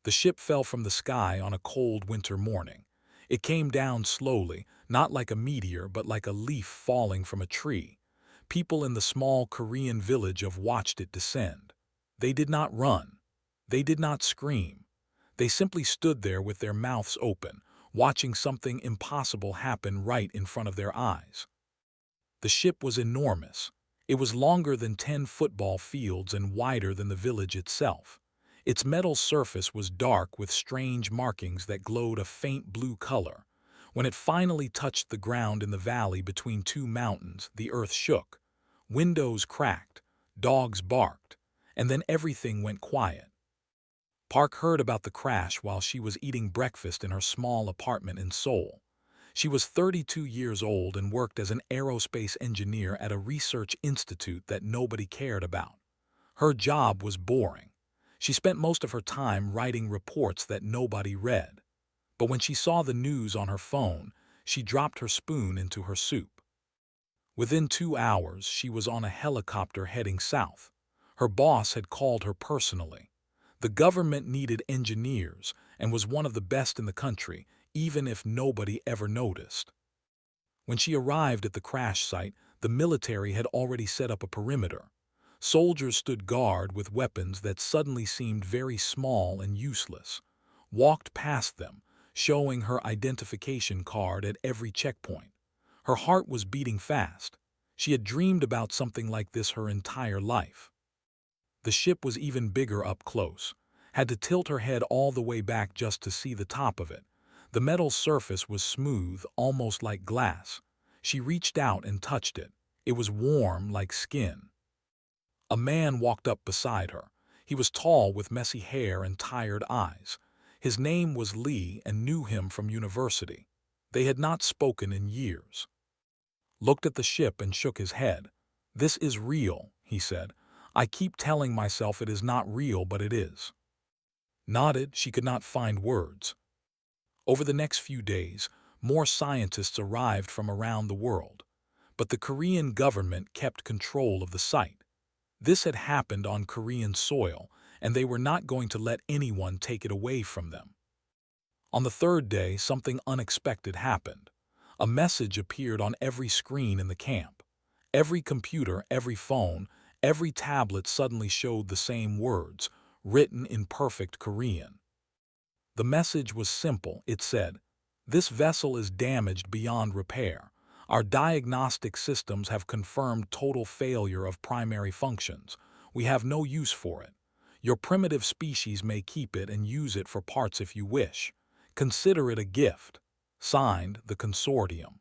The ship fell from the sky on a cold winter morning. It came down slowly, not like a meteor but like a leaf falling from a tree. People in the small Korean village have watched it descend. They did not run. They did not scream. They simply stood there with their mouths open, watching something impossible happen right in front of their eyes. The ship was enormous. It was longer than 10 football fields and wider than the village itself. Its metal surface was dark with strange markings that glowed a faint blue color. When it finally touched the ground in the valley between two mountains, the earth shook. Windows cracked, dogs barked, and then everything went quiet. Park heard about the crash while she was eating breakfast in her small apartment in Seoul. She was 32 years old and worked as an aerospace engineer at a research institute that nobody cared about. Her job was boring. She spent most of her time writing reports that nobody read. But when she saw the news on her phone, she dropped her spoon into her soup. Within 2 hours, she was on a helicopter heading south. Her boss had called her personally. The government needed engineers and was one of the best in the country, even if nobody ever noticed. When she arrived at the crash site, the military had already set up a perimeter. Soldiers stood guard with weapons that suddenly seemed very small and useless, walked past them, showing her identification card at every checkpoint. Her heart was beating fast. She had dreamed about something like this her entire life. The ship was even bigger up close. Had to tilt her head all the way back just to see the top of it. The metal surface was smooth, almost like glass. She reached out and touched it. It was warm like skin. A man walked up beside her. He was tall with messy hair and tired eyes. His name was Lee and knew him from university. They had not spoken in years. Looked at the ship and shook his head. "This is real," he said. "I keep telling myself it is not real, but it is." Nodded, she could not find words. Over the next few days, more scientists arrived from around the world. But the Korean government kept control of the site. This had happened on Korean soil, and they were not going to let anyone take it away from them. On the third day, something unexpected happened. A message appeared on every screen in the camp. Every computer, every phone, every tablet suddenly showed the same words, written in perfect Korean. The message was simple. It said, "This vessel is damaged beyond repair. Our diagnostic systems have confirmed total failure of primary functions. We have no use for it. Your primitive species may keep it and use it for parts if you wish. Consider it a gift." Signed, the Consortium.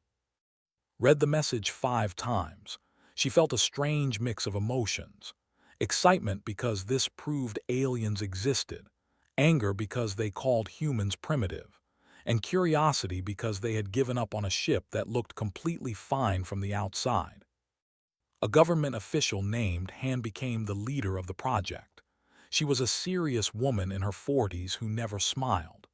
Read the message 5 times. She felt a strange mix of emotions. Excitement because this proved aliens existed. Anger because they called humans primitive. And curiosity because they had given up on a ship that looked completely fine from the outside. A government official named Han became the leader of the project. She was a serious woman in her 40s who never smiled.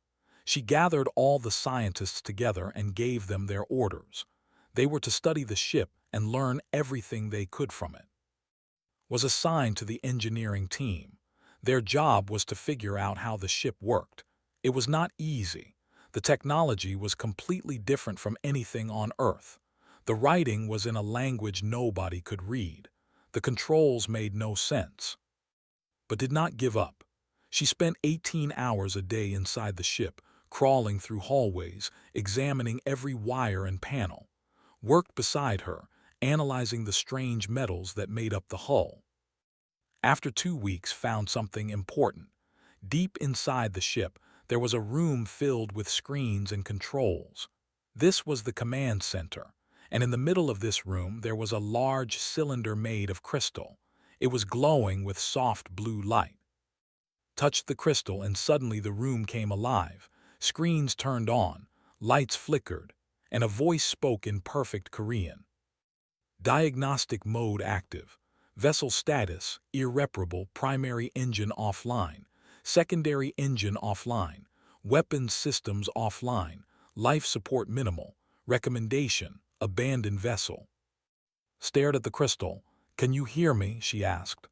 She gathered all the scientists together and gave them their orders. They were to study the ship and learn everything they could from it. Was assigned to the engineering team. Their job was to figure out how the ship worked. It was not easy. The technology was completely different from anything on Earth. The writing was in a language nobody could read. The controls made no sense. But did not give up. She spent 18 hours a day inside the ship, crawling through hallways, examining every wire and panel. Worked beside her, analyzing the strange metals that made up the hull. After 2 weeks, found something important. Deep inside the ship, there was a room filled with screens and controls. This was the command center, and in the middle of this room there was a large cylinder made of crystal. It was glowing with soft blue light. Touched the crystal and suddenly the room came alive. Screens turned on, lights flickered, and a voice spoke in perfect Korean. Diagnostic mode active. Vessel status, irreparable, primary engine offline. Secondary engine offline. Weapons systems offline. Life support minimal. Recommendation, abandon vessel. Stared at the crystal. "Can you hear me?" she asked.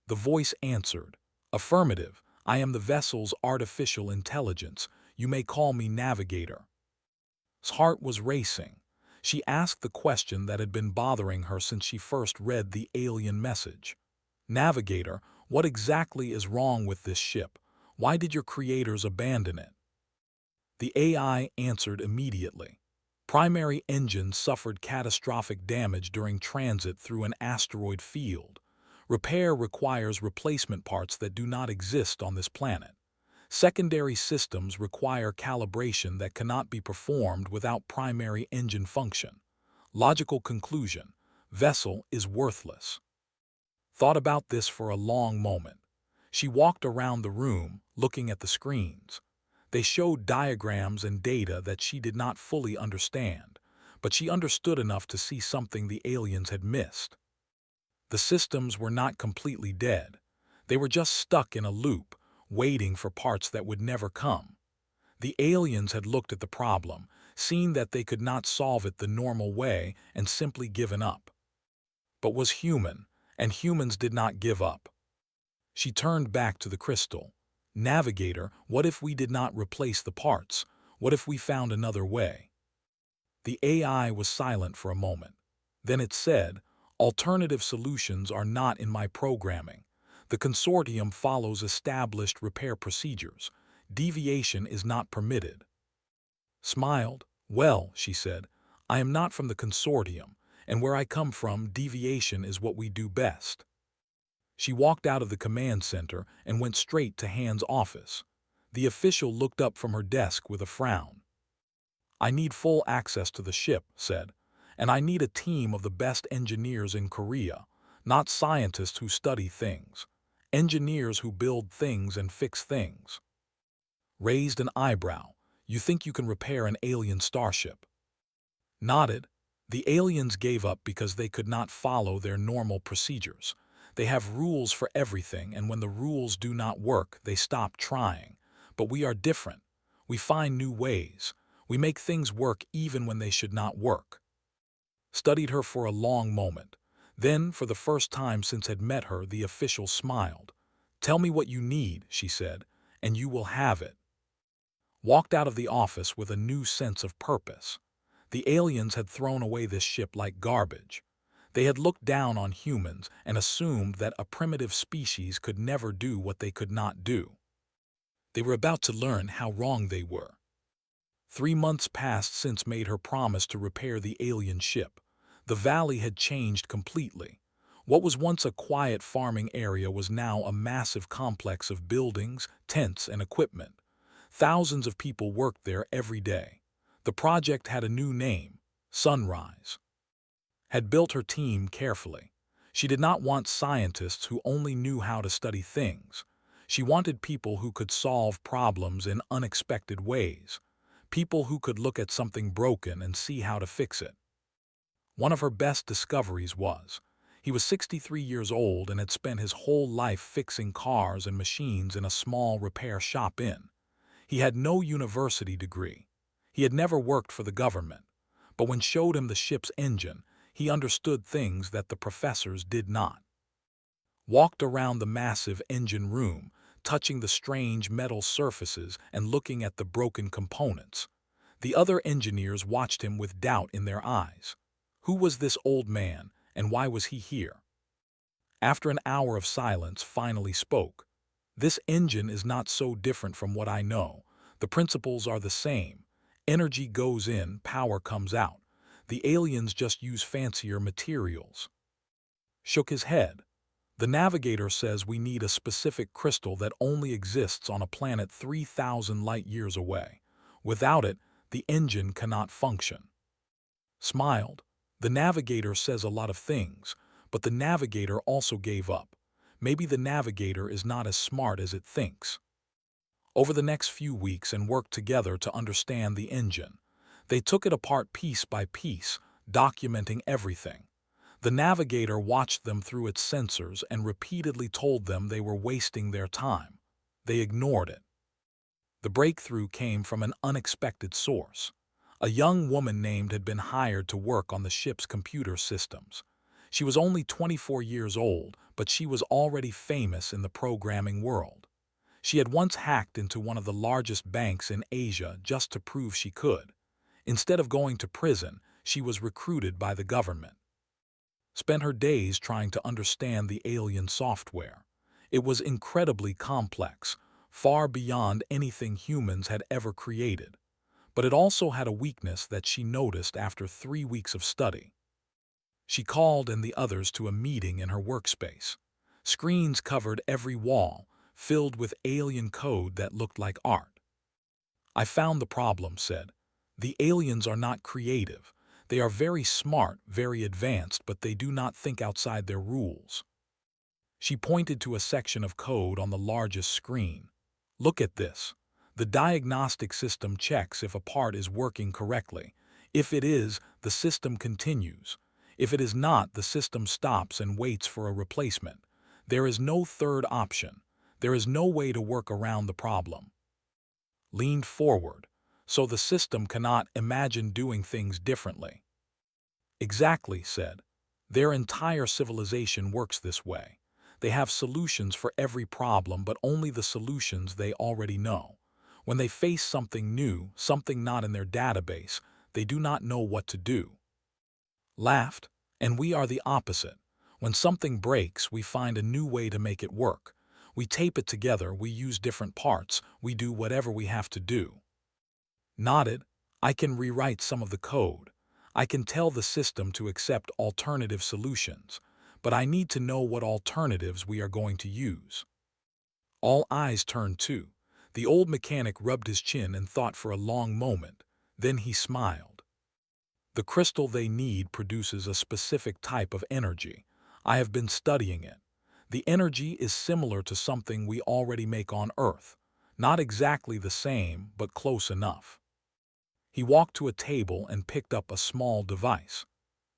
The voice answered. "Affirmative. I am the vessel's artificial intelligence. You may call me Navigator." His heart was racing. She asked the question that had been bothering her since she first read the alien message. "Navigator, what exactly is wrong with this ship? Why did your creators abandon it?" The AI answered immediately. "Primary engine suffered catastrophic damage during transit through an asteroid field. Repair requires replacement parts that do not exist on this planet. Secondary systems require calibration that cannot be performed without primary engine function. Logical conclusion: vessel is worthless." Thought about this for a long moment. She walked around the room, looking at the screens. They showed diagrams and data that she did not fully understand, but she understood enough to see something the aliens had missed. The systems were not completely dead. They were just stuck in a loop, waiting for parts that would never come. The aliens had looked at the problem, seen that they could not solve it the normal way, and simply given up. But was human, and humans did not give up. She turned back to the crystal. "Navigator, what if we did not replace the parts? What if we found another way?" The AI was silent for a moment. Then it said, "Alternative solutions are not in my programming. The consortium follows established repair procedures. Deviation is not permitted." Smiled. "Well," she said, "I am not from the consortium, and where I come from, deviation is what we do best." She walked out of the command center and went straight to Han's office. The official looked up from her desk with a frown. "I need full access to the ship," said, "and I need a team of the best engineers in Korea, not scientists who study things. Engineers who build things and fix things." Raised an eyebrow. "You think you can repair an alien starship?" Nodded. "The aliens gave up because they could not follow their normal procedures. They have rules for everything, and when the rules do not work, they stop trying. But we are different. We find new ways. We make things work even when they should not work." Studied her for a long moment. Then, for the first time since had met her, the official smiled. "Tell me what you need," she said, "and you will have it." Walked out of the office with a new sense of purpose. The aliens had thrown away this ship like garbage. They had looked down on humans and assumed that a primitive species could never do what they could not do. They were about to learn how wrong they were. 3 months passed since made her promise to repair the alien ship. The valley had changed completely. What was once a quiet farming area was now a massive complex of buildings, tents, and equipment. Thousands of people worked there every day. The project had a new name: Sunrise. Had built her team carefully. She did not want scientists who only knew how to study things. She wanted people who could solve problems in unexpected ways. People who could look at something broken and see how to fix it. One of her best discoveries was, he was 63 years old and had spent his whole life fixing cars and machines in a small repair shop in. He had no university degree. He had never worked for the government. But when showed him the ship's engine, he understood things that the professors did not. Walked around the massive engine room, touching the strange metal surfaces and looking at the broken components. The other engineers watched him with doubt in their eyes. Who was this old man, and why was he here? After an hour of silence, finally spoke. "This engine is not so different from what I know. The principles are the same. Energy goes in, power comes out. The aliens just use fancier materials." Shook his head. "The navigator says we need a specific crystal that only exists on a planet 3,000 light-years away. Without it, the engine cannot function." Smiled. "The navigator says a lot of things, but the navigator also gave up. Maybe the navigator is not as smart as it thinks." Over the next few weeks and worked together to understand the engine. They took it apart piece by piece, documenting everything. The navigator watched them through its sensors and repeatedly told them they were wasting their time. They ignored it. The breakthrough came from an unexpected source. A young woman named had been hired to work on the ship's computer systems. She was only 24 years old, but she was already famous in the programming world. She had once hacked into one of the largest banks in Asia just to prove she could. Instead of going to prison, she was recruited by the government. Spent her days trying to understand the alien software. It was incredibly complex, far beyond anything humans had ever created. But it also had a weakness that she noticed after 3 weeks of study. She called in the others to a meeting in her workspace. Screens covered every wall, filled with alien code that looked like art. "I found the problem," said. "The aliens are not creative. They are very smart, very advanced, but they do not think outside their rules." She pointed to a section of code on the largest screen. "Look at this. The diagnostic system checks if a part is working correctly. If it is, the system continues. If it is not, the system stops and waits for a replacement. There is no third option. There is no way to work around the problem." Leaned forward, "So the system cannot imagine doing things differently." "Exactly," said. "Their entire civilization works this way. They have solutions for every problem, but only the solutions they already know. When they face something new, something not in their database, they do not know what to do." Laughed. "And we are the opposite. When something breaks, we find a new way to make it work. We tape it together, we use different parts, we do whatever we have to do." Nodded. "I can rewrite some of the code. I can tell the system to accept alternative solutions, but I need to know what alternatives we are going to use." All eyes turned too. The old mechanic rubbed his chin and thought for a long moment. Then he smiled. "The crystal they need produces a specific type of energy. I have been studying it. The energy is similar to something we already make on Earth. Not exactly the same, but close enough." He walked to a table and picked up a small device.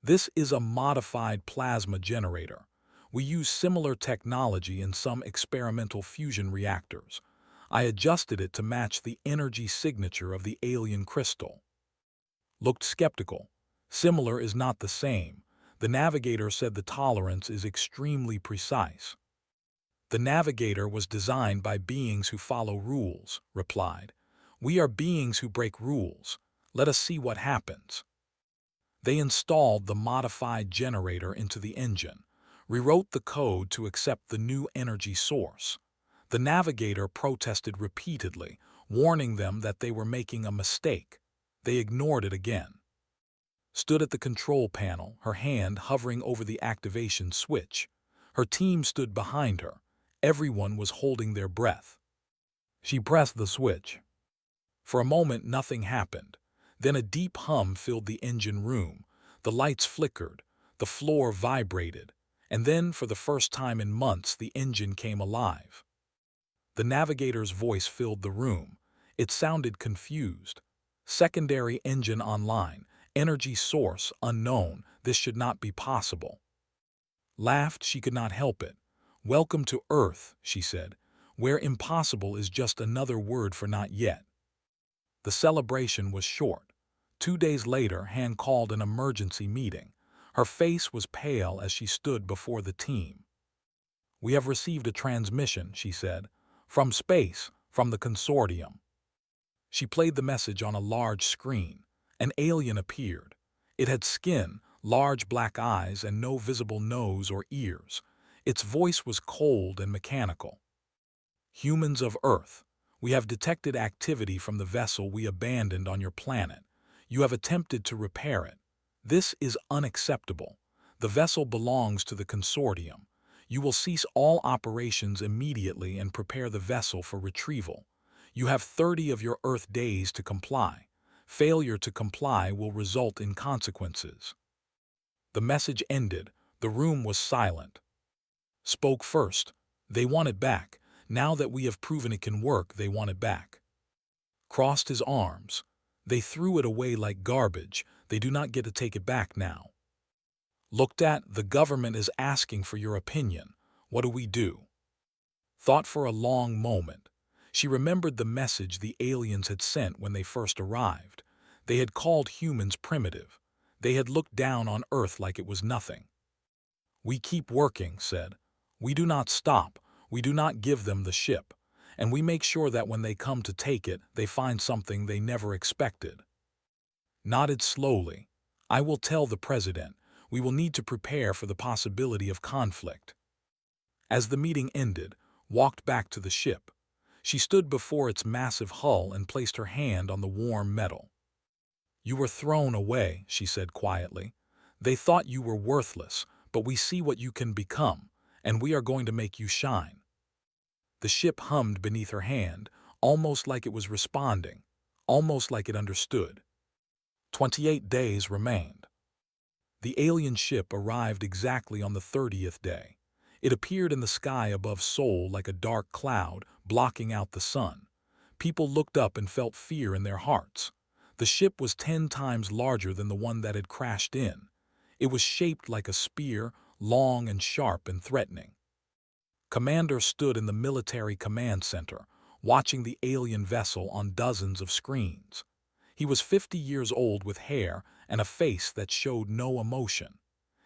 "This is a modified plasma generator. We use similar technology in some experimental fusion reactors. I adjusted it to match the energy signature of the alien crystal." Looked skeptical. "Similar is not the same. The navigator said the tolerance is extremely precise." "The navigator was designed by beings who follow rules," replied. "We are beings who break rules. Let us see what happens." They installed the modified generator into the engine, rewrote the code to accept the new energy source. The navigator protested repeatedly, warning them that they were making a mistake. They ignored it again. Stood at the control panel, her hand hovering over the activation switch. Her team stood behind her. Everyone was holding their breath. She pressed the switch. For a moment nothing happened. Then a deep hum filled the engine room. The lights flickered, the floor vibrated, and then, for the first time in months, the engine came alive. The navigator's voice filled the room. It sounded confused. "Secondary engine online. Energy source unknown. This should not be possible." Laughed, she could not help it. "Welcome to Earth," she said, "where impossible is just another word for not yet." The celebration was short. 2 days later, Han called an emergency meeting. Her face was pale as she stood before the team. "We have received a transmission," she said, "from space, from the consortium." She played the message on a large screen. An alien appeared. It had skin, large black eyes, and no visible nose or ears. Its voice was cold and mechanical. "Humans of Earth, we have detected activity from the vessel we abandoned on your planet. You have attempted to repair it. This is unacceptable. The vessel belongs to the consortium. You will cease all operations immediately and prepare the vessel for retrieval. You have 30 of your Earth days to comply. Failure to comply will result in consequences." The message ended. The room was silent. Spoke first. "They want it back. Now that we have proven it can work, they want it back." Crossed his arms. "They threw it away like garbage. They do not get to take it back now." Looked at. "The government is asking for your opinion. What do we do?" Thought for a long moment. She remembered the message the aliens had sent when they first arrived. They had called humans primitive. They had looked down on Earth like it was nothing. "We keep working," said. "We do not stop. We do not give them the ship. and we make sure that when they come to take it, they find something they never expected. Nodded slowly. I will tell the president. We will need to prepare for the possibility of conflict. As the meeting ended, walked back to the ship. She stood before its massive hull and placed her hand on the warm metal. You were thrown away, she said quietly. They thought you were worthless, but we see what you can become, and we are going to make you shine. The ship hummed beneath her hand, almost like it was responding, almost like it understood. 28 days remained. The alien ship arrived exactly on the 30th day. It appeared in the sky above Seoul like a dark cloud, blocking out the sun. People looked up and felt fear in their hearts. The ship was 10 times larger than the one that had crashed in. It was shaped like a spear, long and sharp and threatening. Commander stood in the military command center, watching the alien vessel on dozens of screens. He was 50 years old with hair and a face that showed no emotion.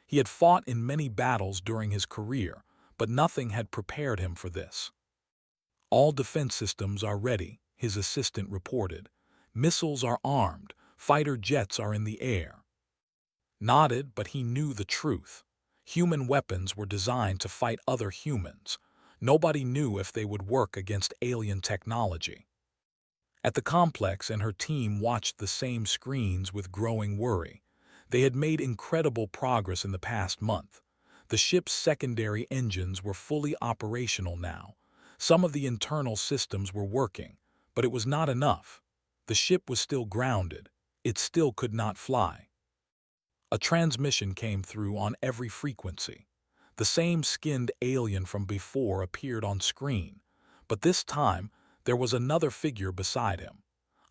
He had fought in many battles during his career, but nothing had prepared him for this. All defense systems are ready, his assistant reported. Missiles are armed, fighter jets are in the air. Nodded, but he knew the truth. Human weapons were designed to fight other humans. Nobody knew if they would work against alien technology. At the complex, and her team watched the same screens with growing worry. They had made incredible progress in the past month. The ship's secondary engines were fully operational now. Some of the internal systems were working, but it was not enough. The ship was still grounded. It still could not fly. A transmission came through on every frequency. The same skinned alien from before appeared on screen, but this time there was another figure beside him.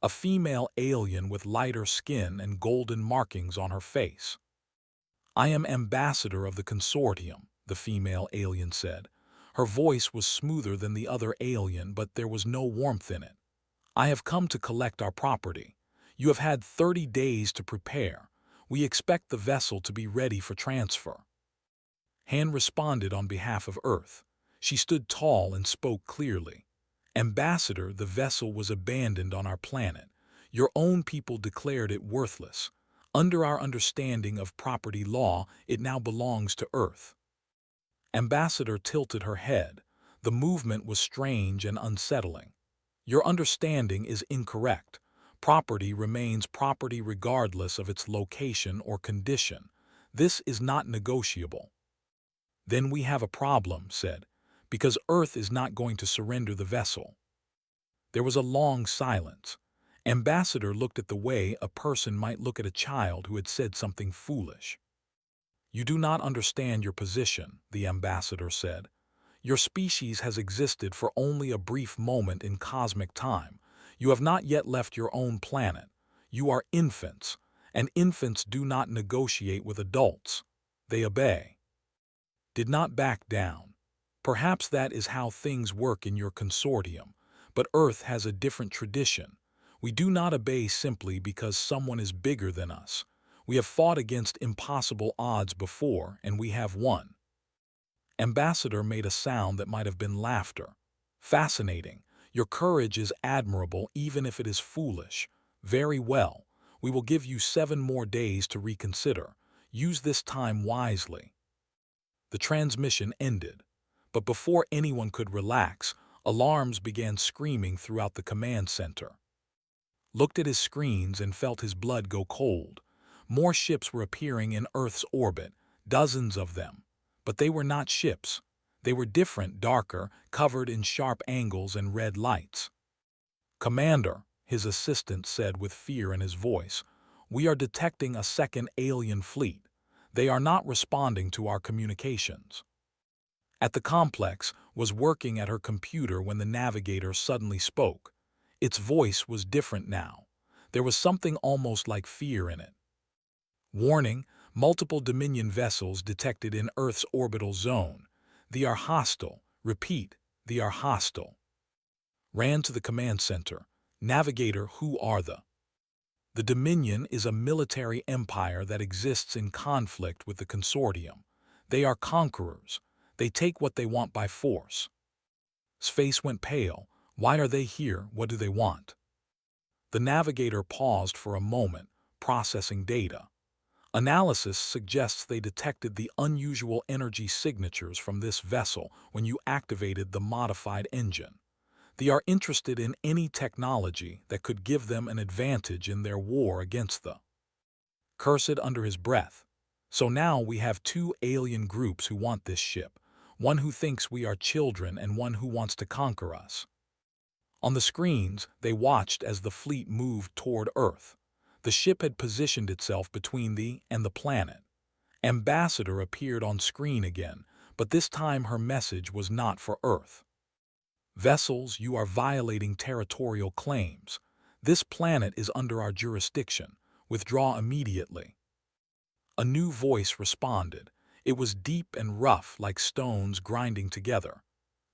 A female alien with lighter skin and golden markings on her face. I am ambassador of the consortium, the female alien said. Her voice was smoother than the other alien, but there was no warmth in it. I have come to collect our property. You have had 30 days to prepare. We expect the vessel to be ready for transfer. Han responded on behalf of Earth. She stood tall and spoke clearly. Ambassador, the vessel was abandoned on our planet. Your own people declared it worthless. Under our understanding of property law, it now belongs to Earth. Ambassador tilted her head. The movement was strange and unsettling. Your understanding is incorrect. Property remains property regardless of its location or condition. This is not negotiable. Then we have a problem, said, because Earth is not going to surrender the vessel. There was a long silence. Ambassador looked at the way a person might look at a child who had said something foolish. You do not understand your position, the ambassador said. Your species has existed for only a brief moment in cosmic time. You have not yet left your own planet. You are infants, and infants do not negotiate with adults. They obey. Did not back down. Perhaps that is how things work in your consortium, but Earth has a different tradition. We do not obey simply because someone is bigger than us. We have fought against impossible odds before, and we have won. Ambassador made a sound that might have been laughter. Fascinating. Your courage is admirable even if it is foolish. Very well. We will give you 7 more days to reconsider. Use this time wisely. The transmission ended, but before anyone could relax, alarms began screaming throughout the command center. Looked at his screens and felt his blood go cold. More ships were appearing in Earth's orbit, dozens of them. But they were not ships. They were different, darker, covered in sharp angles and red lights. Commander, his assistant said with fear in his voice, we are detecting a second alien fleet. They are not responding to our communications. At the complex, was working at her computer when the navigator suddenly spoke. Its voice was different now. There was something almost like fear in it. Warning, multiple Dominion vessels detected in Earth's orbital zone. They are hostile. Repeat, they are hostile. Ran to the command center. Navigator, who are the? The Dominion is a military empire that exists in conflict with the consortium. They are conquerors. They take what they want by force. His face went pale. Why are they here? What do they want? The navigator paused for a moment, processing data. Analysis suggests they detected the unusual energy signatures from this vessel when you activated the modified engine. They are interested in any technology that could give them an advantage in their war against the cursed under his breath. So now we have two alien groups who want this ship, one who thinks we are children and one who wants to conquer us. On the screens, they watched as the fleet moved toward Earth. The ship had positioned itself between the and the planet. Ambassador appeared on screen again, but this time her message was not for Earth. Vessels, you are violating territorial claims. This planet is under our jurisdiction. Withdraw immediately. A new voice responded. It was deep and rough, like stones grinding together.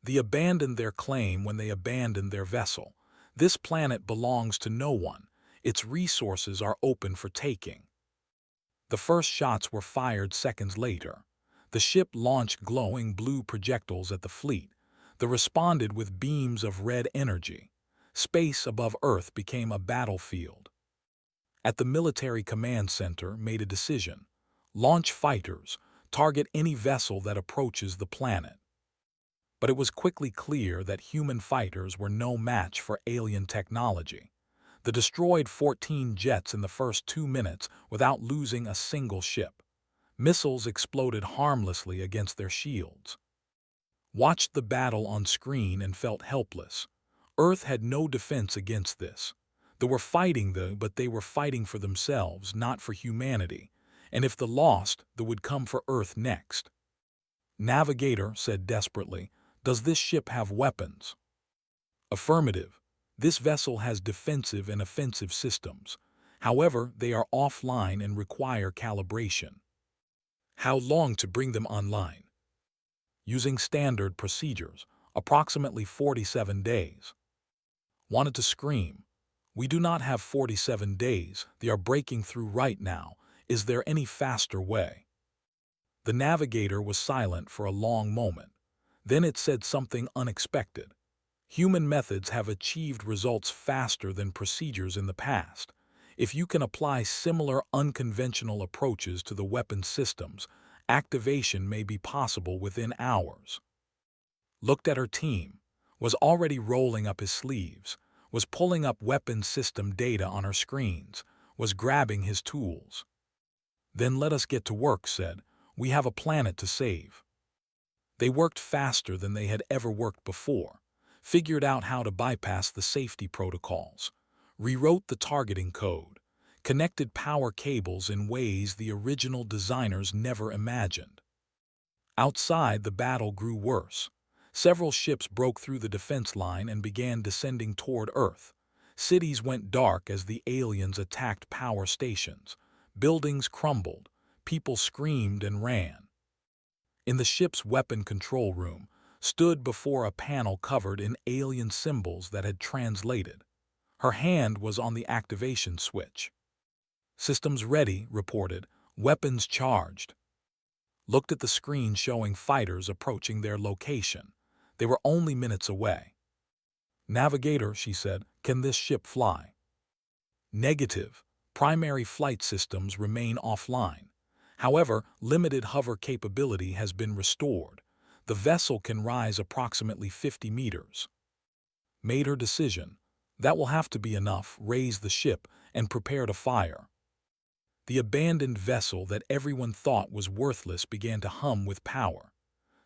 They abandoned their claim when they abandoned their vessel. This planet belongs to no one. Its resources are open for taking. The first shots were fired seconds later. The ship launched glowing blue projectiles at the fleet. They responded with beams of red energy. Space above Earth became a battlefield. At the military command center made a decision. Launch fighters, target any vessel that approaches the planet. But it was quickly clear that human fighters were no match for alien technology. They destroyed 14 jets in the first 2 minutes without losing a single ship. Missiles exploded harmlessly against their shields. Watched the battle on screen and felt helpless. Earth had no defense against this. They were fighting but they were fighting for themselves, not for humanity. And if they lost, they would come for Earth next. Navigator said desperately, "Does this ship have weapons?" Affirmative. This vessel has defensive and offensive systems. However, they are offline and require calibration. How long to bring them online? Using standard procedures, approximately 47 days. Wanted to scream. We do not have 47 days. They are breaking through right now. Is there any faster way? The navigator was silent for a long moment. Then it said something unexpected. Human methods have achieved results faster than procedures in the past. If you can apply similar unconventional approaches to the weapon systems, activation may be possible within hours. Looked at her team, was already rolling up his sleeves, was pulling up weapon system data on her screens, was grabbing his tools. Then let us get to work, said. We have a planet to save. They worked faster than they had ever worked before, figured out how to bypass the safety protocols, rewrote the targeting code, connected power cables in ways the original designers never imagined. Outside, the battle grew worse. Several ships broke through the defense line and began descending toward Earth. Cities went dark as the aliens attacked power stations. Buildings crumbled. People screamed and ran. In the ship's weapon control room, stood before a panel covered in alien symbols that had translated. Her hand was on the activation switch. Systems ready, reported. Weapons charged. Looked at the screen showing fighters approaching their location. They were only minutes away. Navigator, she said, can this ship fly? Negative. Primary flight systems remain offline. However, limited hover capability has been restored. The vessel can rise approximately 50 meters. Made her decision. That will have to be enough. Raise the ship and prepare to fire. The abandoned vessel that everyone thought was worthless began to hum with power.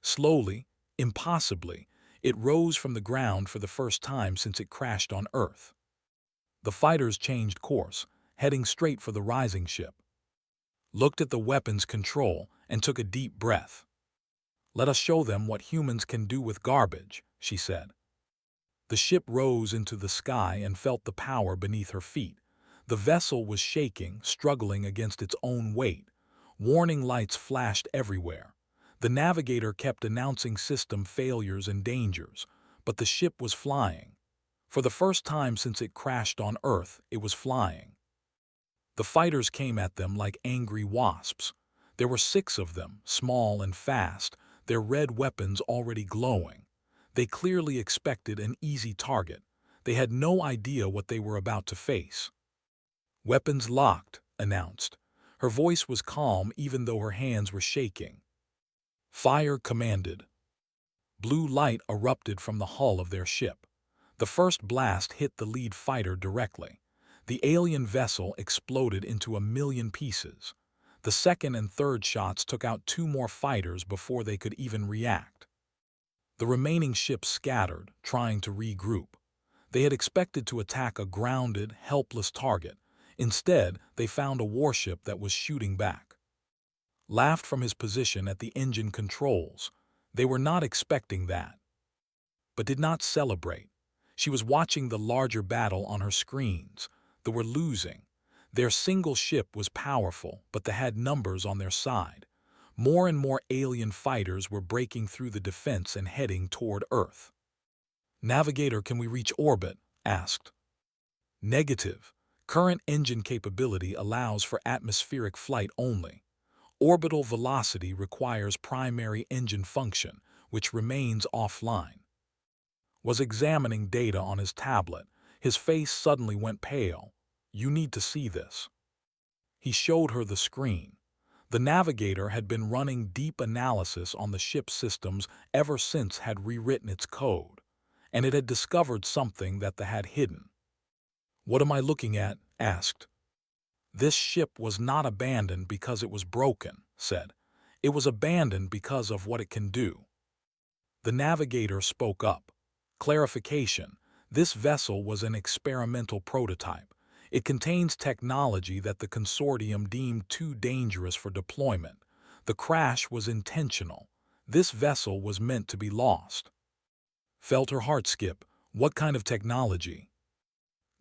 Slowly, impossibly, it rose from the ground for the first time since it crashed on Earth. The fighters changed course, heading straight for the rising ship. Looked at the weapons control and took a deep breath. Let us show them what humans can do with garbage, she said. The ship rose into the sky and felt the power beneath her feet. The vessel was shaking, struggling against its own weight. Warning lights flashed everywhere. The navigator kept announcing system failures and dangers, but the ship was flying. For the first time since it crashed on Earth, it was flying. The fighters came at them like angry wasps. There were 6 of them, small and fast, their red weapons already glowing. They clearly expected an easy target. They had no idea what they were about to face. "Weapons locked," announced. Her voice was calm even though her hands were shaking. "Fire," commanded. Blue light erupted from the hull of their ship. The first blast hit the lead fighter directly. The alien vessel exploded into a million pieces. The second and third shots took out 2 more fighters before they could even react. The remaining ships scattered, trying to regroup. They had expected to attack a grounded, helpless target. Instead, they found a warship that was shooting back. Laughed from his position at the engine controls. They were not expecting that, but did not celebrate. She was watching the larger battle on her screens. They were losing. Their single ship was powerful, but they had numbers on their side. More and more alien fighters were breaking through the defense and heading toward Earth. "Navigator, can we reach orbit?" asked. "Negative. Current engine capability allows for atmospheric flight only. Orbital velocity requires primary engine function, which remains offline." Was examining data on his tablet. His face suddenly went pale. "You need to see this." He showed her the screen. The navigator had been running deep analysis on the ship's systems ever since had rewritten its code, and it had discovered something that they had hidden. "What am I looking at?" asked. "This ship was not abandoned because it was broken," said. "It was abandoned because of what it can do." The navigator spoke up. "Clarification. This vessel was an experimental prototype. It contains technology that the consortium deemed too dangerous for deployment. The crash was intentional. This vessel was meant to be lost." Felt her heart skip. "What kind of technology?"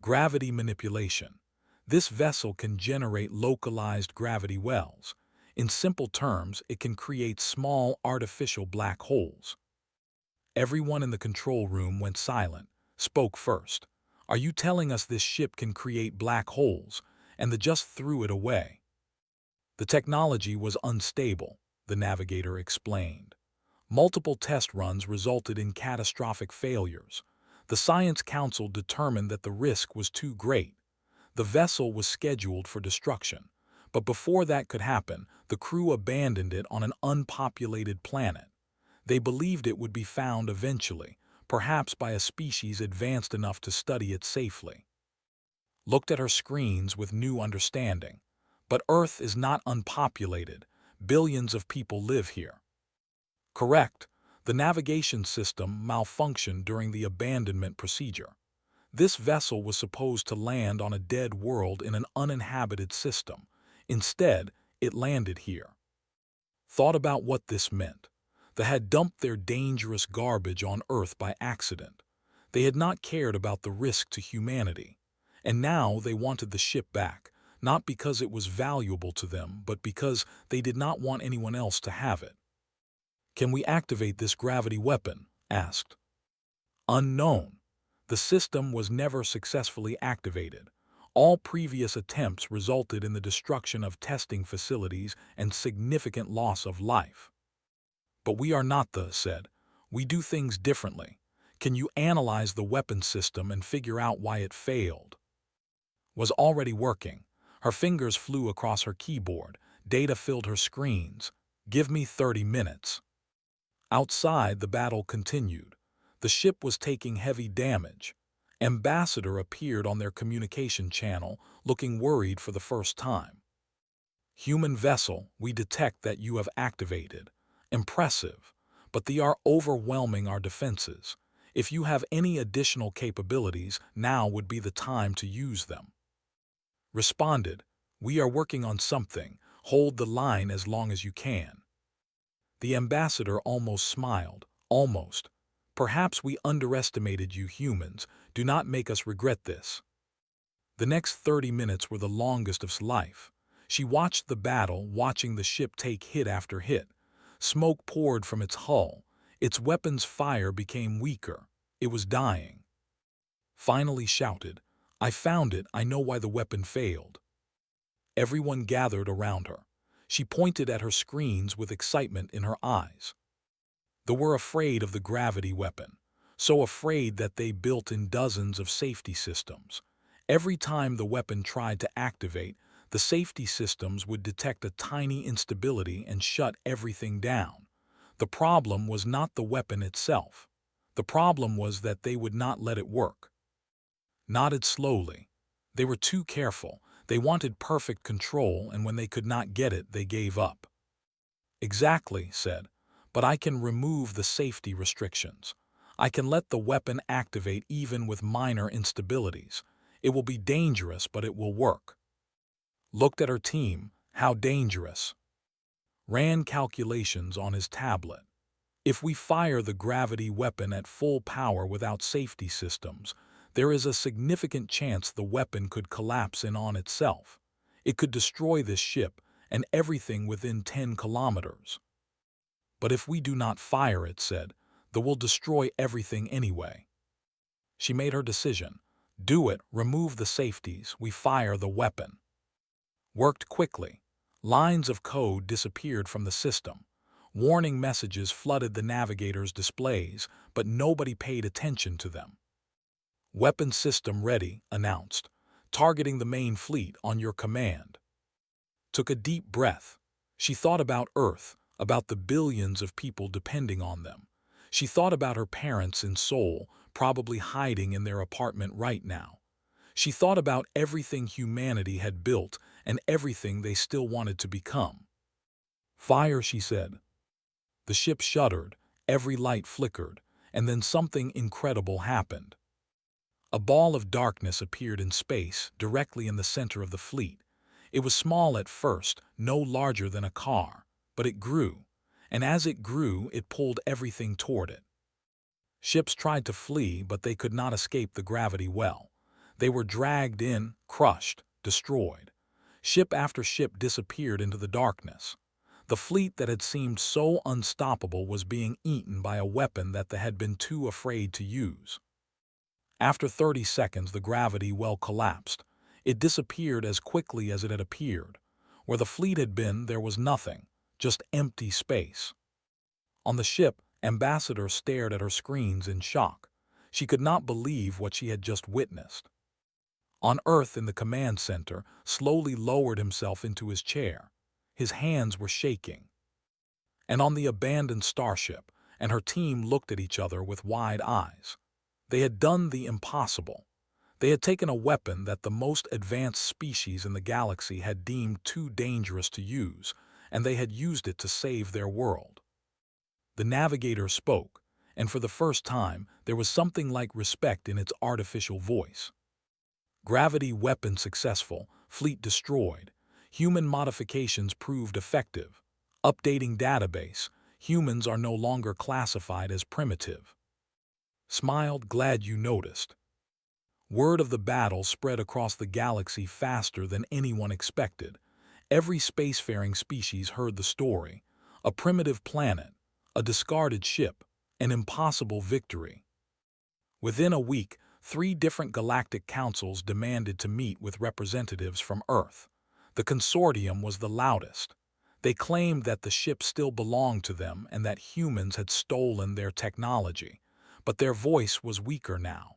"Gravity manipulation. This vessel can generate localized gravity wells. In simple terms, it can create small artificial black holes." Everyone in the control room went silent. Spoke first. "Are you telling us this ship can create black holes?" And they just threw it away. "The technology was unstable," the navigator explained. "Multiple test runs resulted in catastrophic failures. The Science Council determined that the risk was too great. The vessel was scheduled for destruction. But before that could happen, the crew abandoned it on an unpopulated planet. They believed it would be found eventually, perhaps by a species advanced enough to study it safely." Looked at her screens with new understanding. "But Earth is not unpopulated. Billions of people live here." "Correct. The navigation system malfunctioned during the abandonment procedure. This vessel was supposed to land on a dead world in an uninhabited system. Instead, it landed here." Thought about what this meant. They had dumped their dangerous garbage on Earth by accident. They had not cared about the risk to humanity. And now they wanted the ship back, not because it was valuable to them, but because they did not want anyone else to have it. "Can we activate this gravity weapon?" asked. "Unknown. The system was never successfully activated. All previous attempts resulted in the destruction of testing facilities and significant loss of life." "But we are not the," said. "We do things differently. Can you analyze the weapon system and figure out why it failed?" Was already working. Her fingers flew across her keyboard. Data filled her screens. "Give me 30 minutes." Outside, the battle continued. The ship was taking heavy damage. Ambassador appeared on their communication channel, looking worried for the first time. "Human vessel, we detect that you have activated. Impressive, but they are overwhelming our defenses. If you have any additional capabilities, now would be the time to use them." Responded, "We are working on something. Hold the line as long as you can." The ambassador almost smiled. "Almost. Perhaps we underestimated you humans. Do not make us regret this." The next 30 minutes were the longest of his life. She watched the battle, watching the ship take hit after hit. Smoke poured from its hull. Its weapons' fire became weaker. It was dying. Finally shouted, "I found it. I know why the weapon failed." Everyone gathered around her. She pointed at her screens with excitement in her eyes. They were afraid of the gravity weapon. so afraid that they built in dozens of safety systems. Every time the weapon tried to activate, the safety systems would detect a tiny instability and shut everything down. The problem was not the weapon itself. The problem was that they would not let it work. Nodded slowly. They were too careful. They wanted perfect control, and when they could not get it, they gave up. Exactly, said. But I can remove the safety restrictions. I can let the weapon activate even with minor instabilities. It will be dangerous, but it will work. Looked at her team. How dangerous? Ran calculations on his tablet. If we fire the gravity weapon at full power without safety systems, there is a significant chance the weapon could collapse in on itself. It could destroy this ship and everything within 10 kilometers. But if we do not fire it, said, that will destroy everything anyway. She made her decision. Do it, remove the safeties, we fire the weapon. Worked quickly. Lines of code disappeared from the system. Warning messages flooded the navigator's displays, but nobody paid attention to them. Weapon system ready, announced. Targeting the main fleet on your command. Took a deep breath. She thought about Earth, about the billions of people depending on them. She thought about her parents in Seoul, probably hiding in their apartment right now. She thought about everything humanity had built and everything they still wanted to become. Fire, she said. The ship shuddered, every light flickered, and then something incredible happened. A ball of darkness appeared in space, directly in the center of the fleet. It was small at first, no larger than a car, but it grew, and as it grew, it pulled everything toward it. Ships tried to flee, but they could not escape the gravity well. They were dragged in, crushed, destroyed. Ship after ship disappeared into the darkness. The fleet that had seemed so unstoppable was being eaten by a weapon that they had been too afraid to use. After 30 seconds, the gravity well collapsed. It disappeared as quickly as it had appeared. Where the fleet had been, there was nothing, just empty space. On the ship, Ambassador stared at her screens in shock. She could not believe what she had just witnessed. On Earth, in the command center, slowly lowered himself into his chair. His hands were shaking. And on the abandoned Starship, and her team looked at each other with wide eyes. They had done the impossible. They had taken a weapon that the most advanced species in the galaxy had deemed too dangerous to use, and they had used it to save their world. The navigator spoke, and for the first time, there was something like respect in its artificial voice. Gravity weapon successful, fleet destroyed. Human modifications proved effective. Updating database, humans are no longer classified as primitive. Smiled, glad you noticed. Word of the battle spread across the galaxy faster than anyone expected. Every spacefaring species heard the story. A primitive planet, a discarded ship, an impossible victory. Within a week, 3 different galactic councils demanded to meet with representatives from Earth. The consortium was the loudest. They claimed that the ship still belonged to them and that humans had stolen their technology. But their voice was weaker now.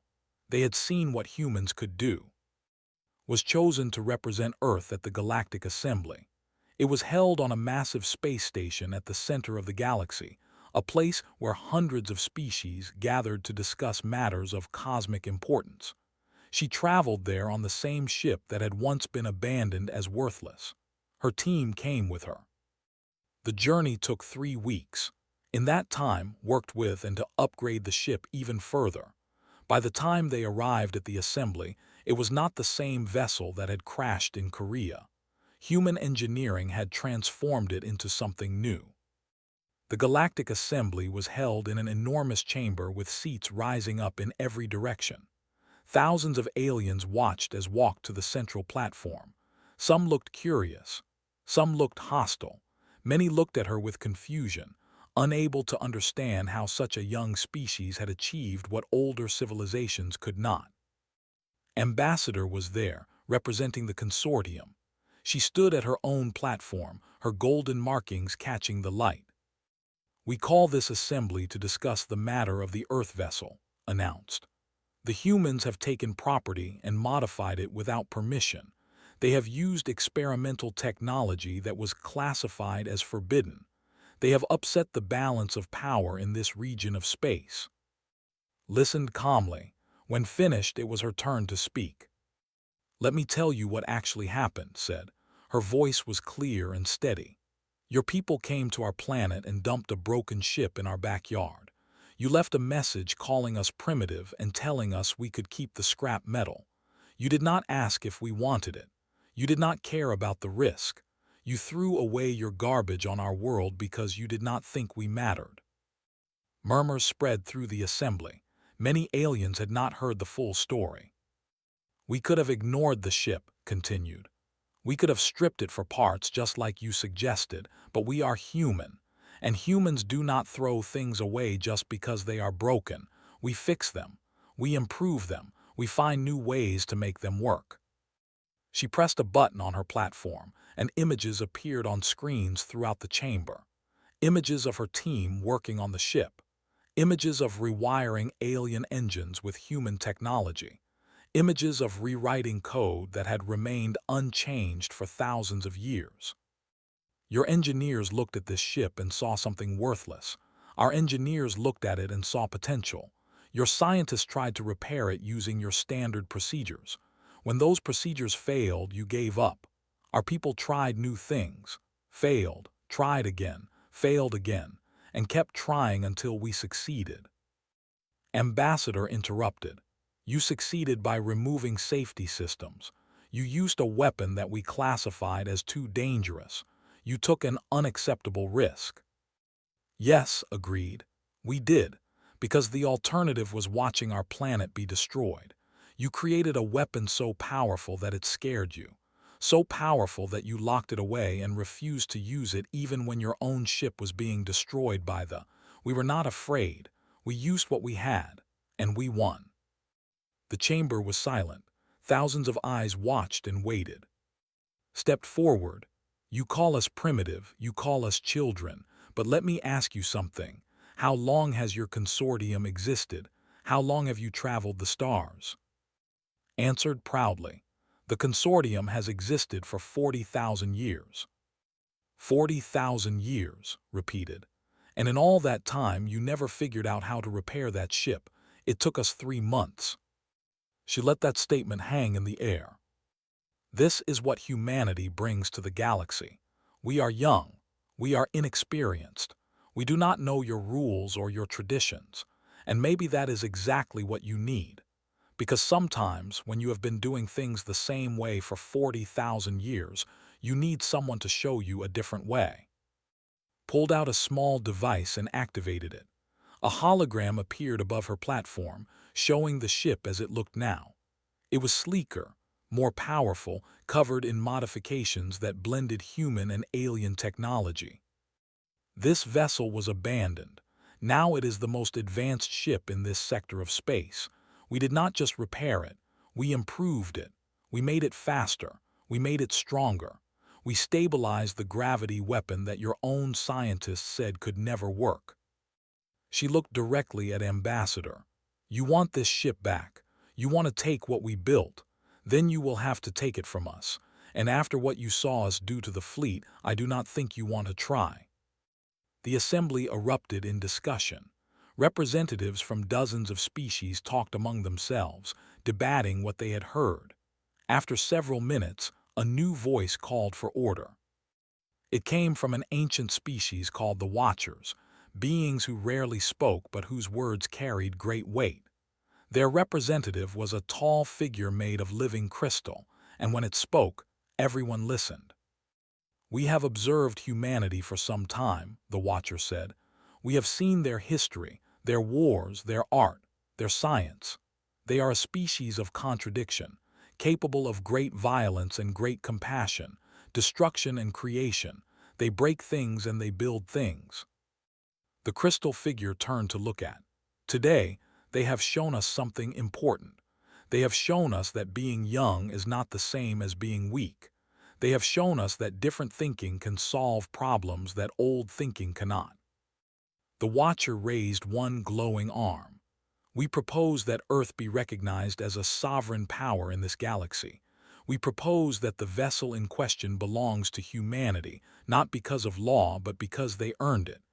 They had seen what humans could do. Was chosen to represent Earth at the Galactic Assembly. It was held on a massive space station at the center of the galaxy, a place where hundreds of species gathered to discuss matters of cosmic importance. She traveled there on the same ship that had once been abandoned as worthless. Her team came with her. The journey took 3 weeks. In that time, worked with and to upgrade the ship even further. By the time they arrived at the assembly, it was not the same vessel that had crashed in Korea. Human engineering had transformed it into something new. The Galactic Assembly was held in an enormous chamber with seats rising up in every direction. Thousands of aliens watched as walked to the central platform. Some looked curious. Some looked hostile. Many looked at her with confusion, unable to understand how such a young species had achieved what older civilizations could not. Ambassador was there, representing the consortium. She stood at her own platform, her golden markings catching the light. We call this assembly to discuss the matter of the Earth vessel. announced. The humans have taken property and modified it without permission. They have used experimental technology that was classified as forbidden. They have upset the balance of power in this region of space. Listened calmly. When finished, it was her turn to speak. "Let me tell you what actually happened," said. Her voice was clear and steady. "Your people came to our planet and dumped a broken ship in our backyard. You left a message calling us primitive and telling us we could keep the scrap metal. You did not ask if we wanted it. You did not care about the risk. You threw away your garbage on our world because you did not think we mattered." Murmurs spread through the assembly. Many aliens had not heard the full story. "We could have ignored the ship," continued. "We could have stripped it for parts just like you suggested, but we are human. And humans do not throw things away just because they are broken. We fix them. We improve them. We find new ways to make them work." She pressed a button on her platform, and images appeared on screens throughout the chamber. Images of her team working on the ship. Images of rewiring alien engines with human technology. Images of rewriting code that had remained unchanged for thousands of years. "Your engineers looked at this ship and saw something worthless. Our engineers looked at it and saw potential. Your scientists tried to repair it using your standard procedures. When those procedures failed, you gave up. Our people tried new things, failed, tried again, failed again, and kept trying until we succeeded." Ambassador interrupted. "You succeeded by removing safety systems. You used a weapon that we classified as too dangerous. You took an unacceptable risk." "Yes," agreed. "We did, because the alternative was watching our planet be destroyed. You created a weapon so powerful that it scared you. So powerful that you locked it away and refused to use it even when your own ship was being destroyed by the... We were not afraid. We used what we had, and we won." The chamber was silent. Thousands of eyes watched and waited. Stepped forward. "You call us primitive, you call us children, but let me ask you something. How long has your consortium existed? How long have you traveled the stars?" Answered proudly. "The consortium has existed for 40,000 years." 40,000 years, repeated. "And in all that time you never figured out how to repair that ship. It took us 3 months." She let that statement hang in the air. This is what humanity brings to the galaxy. We are young. We are inexperienced. We do not know your rules or your traditions. And maybe that is exactly what you need. Because sometimes, when you have been doing things the same way for 40,000 years, you need someone to show you a different way. Pulled out a small device and activated it. A hologram appeared above her platform, showing the ship as it looked now. It was sleeker, more powerful, covered in modifications that blended human and alien technology. This vessel was abandoned. Now it is the most advanced ship in this sector of space. We did not just repair it. We improved it. We made it faster. We made it stronger. We stabilized the gravity weapon that your own scientists said could never work." She looked directly at Ambassador. "You want this ship back. You want to take what we built. Then you will have to take it from us. And after what you saw us do to the fleet, I do not think you want to try." The assembly erupted in discussion. Representatives from dozens of species talked among themselves, debating what they had heard. After several minutes, a new voice called for order. It came from an ancient species called the Watchers, beings who rarely spoke but whose words carried great weight. Their representative was a tall figure made of living crystal, and when it spoke, everyone listened. "We have observed humanity for some time," the Watcher said. "We have seen their history, their wars, their art, their science. They are a species of contradiction, capable of great violence and great compassion, destruction and creation. They break things and they build things." The crystal figure turned to look at. "Today, they have shown us something important. They have shown us that being young is not the same as being weak. They have shown us that different thinking can solve problems that old thinking cannot." The Watcher raised one glowing arm. We propose that Earth be recognized as a sovereign power in this galaxy. We propose that the vessel in question belongs to humanity, not because of law, but because they earned it.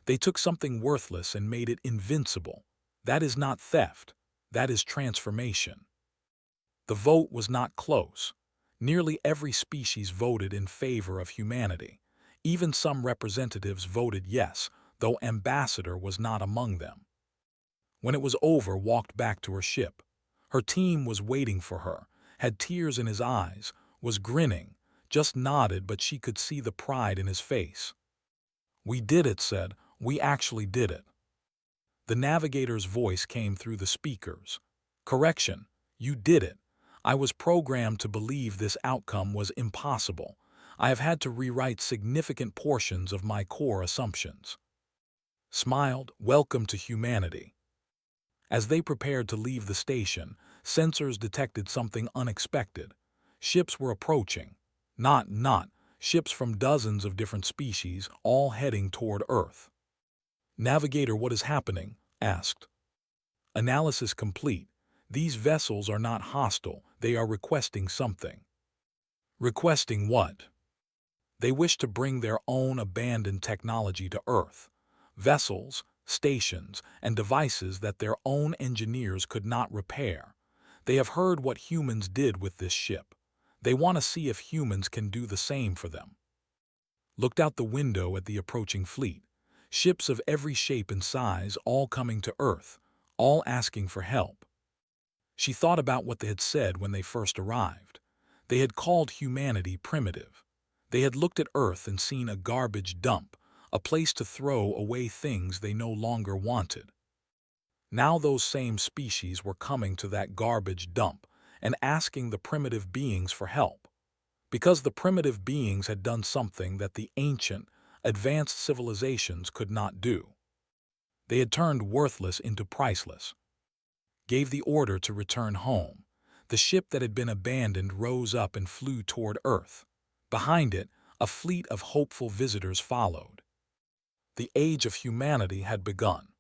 They took something worthless and made it invincible. That is not theft. That is transformation. The vote was not close. Nearly every species voted in favor of humanity. Even some representatives voted yes, though Ambassador was not among them. When it was over, walked back to her ship. Her team was waiting for her, had tears in his eyes, was grinning, just nodded, but she could see the pride in his face. "We did it," said. "We actually did it." The navigator's voice came through the speakers. "Correction, you did it. I was programmed to believe this outcome was impossible. I have had to rewrite significant portions of my core assumptions." Smiled, "Welcome to humanity." As they prepared to leave the station, sensors detected something unexpected. Ships were approaching. Not ships from dozens of different species, all heading toward Earth. "Navigator, what is happening?" asked. "Analysis complete. These vessels are not hostile. They are requesting something." "Requesting what?" "They wish to bring their own abandoned technology to Earth. Vessels, stations, and devices that their own engineers could not repair. They have heard what humans did with this ship. They want to see if humans can do the same for them." Looked out the window at the approaching fleet. Ships of every shape and size, all coming to Earth, all asking for help. She thought about what they had said when they first arrived. They had called humanity primitive. They had looked at Earth and seen a garbage dump, a place to throw away things they no longer wanted. Now those same species were coming to that garbage dump and asking the primitive beings for help. Because the primitive beings had done something that the ancient, advanced civilizations could not do. They had turned worthless into priceless. Gave the order to return home. The ship that had been abandoned rose up and flew toward Earth. Behind it, a fleet of hopeful visitors followed. The age of humanity had begun.